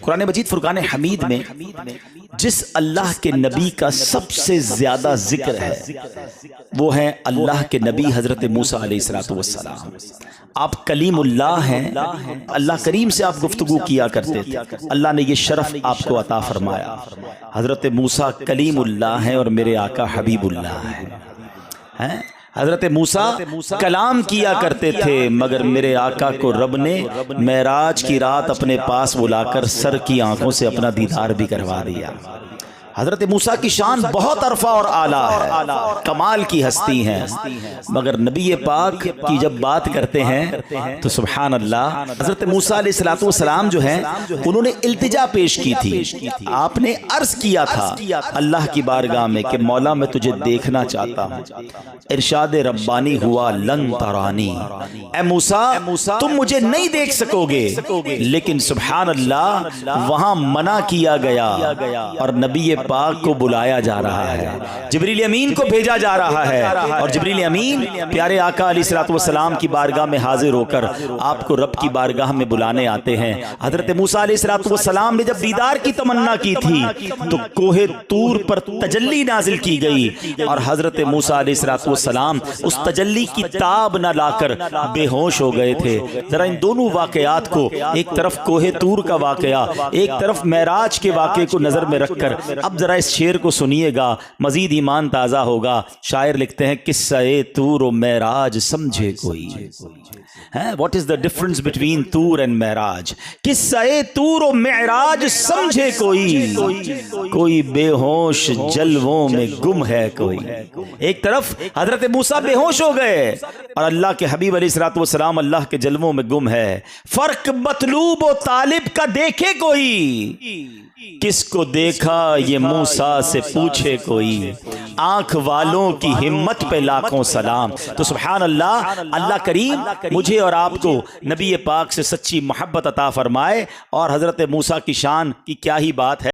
قرآن مجید فرقان حمید میں جس اللہ کے نبی کا سب سے زیادہ ذکر ہے وہ ہے اللہ کے نبی حضرت موسیٰ علیہ السلام۔ آپ کلیم اللہ ہیں، اللہ کریم سے آپ گفتگو کیا کرتے تھے، اللہ نے یہ شرف آپ کو عطا فرمایا۔ حضرت موسیٰ کلیم اللہ ہیں اور میرے آقا حبیب اللہ ہیں۔ حضرت موسیٰ کلام کیا کرتے تھے مگر میرے آقا کو رب نے معراج کی رات اپنے پاس بلا کر سر کی آنکھوں سے اپنا دیدار بھی کروا دیا۔ حضرت موسیٰ کی شان بہت عرفہ اور اعلیٰ ہے، کمال کی ہستی ہیں، مگر نبی پاک کی جب بات کرتے ہیں تو سبحان اللہ، حضرت موسیٰ علیہ السلام جو ہیں انہوں نے التجا پیش کی تھی۔ آپ نے عرض کیا تھا اللہ کی بارگاہ میں کہ مولا میں تجھے دیکھنا چاہتا ہوں۔ ارشاد ربانی ہوا لن ترانی، اے موسیٰ تم مجھے نہیں دیکھ سکو گے، لیکن سبحان اللہ وہاں منع کیا گیا اور نبی پاک کو بلایا جا رہا ہے، جبریل امین کو بھیجا جا رہا ہے، اور جبریل امین پیارے آقا علیہ السلام کی بارگاہ میں حاضر ہو کر آپ کو رب کی بارگاہ میں بلانے آتے ہیں۔ حضرت موسیٰ علیہ السلام نے جب دیدار کی تمنا کی تھی تو کوہ طور پر تجلی نازل کی گئی اور حضرت موسیٰ علیہ السلام اس تجلی کی تاب نہ لا کر بے ہوش ہو گئے تھے۔ ذرا ان دونوں واقعات کو، ایک طرف کوہ طور کا واقعہ، ایک طرف معراج کے واقعے کو نظر میں رکھ کر اب ذرا اس شعر کو سنیے گا، مزید ایمان تازہ ہوگا۔ شاعر لکھتے ہیں قصہ طور و معراج سمجھے کوئی، What is the difference between طور and معراج؟ قصہ طور و معراج سمجھے کوئی بے ہوش جلووں میں گم ہے کوئی۔ ایک طرف حضرت موسیٰ بے ہوش ہو گئے اور اللہ کے حبیب علیہ السلام اللہ کے جلووں میں گم ہے۔ فرق مطلوب و طالب کا دیکھے کوئی، کس کو دیکھا یہ موسیٰ سے پوچھے کوئی، آنکھ والوں کی ہمت پہ لاکھوں سلام۔ تو سبحان اللہ، اللہ کریم مجھے اور آپ کو نبی پاک سے سچی محبت عطا فرمائے، اور حضرت موسیٰ کی شان کی کیا ہی بات ہے۔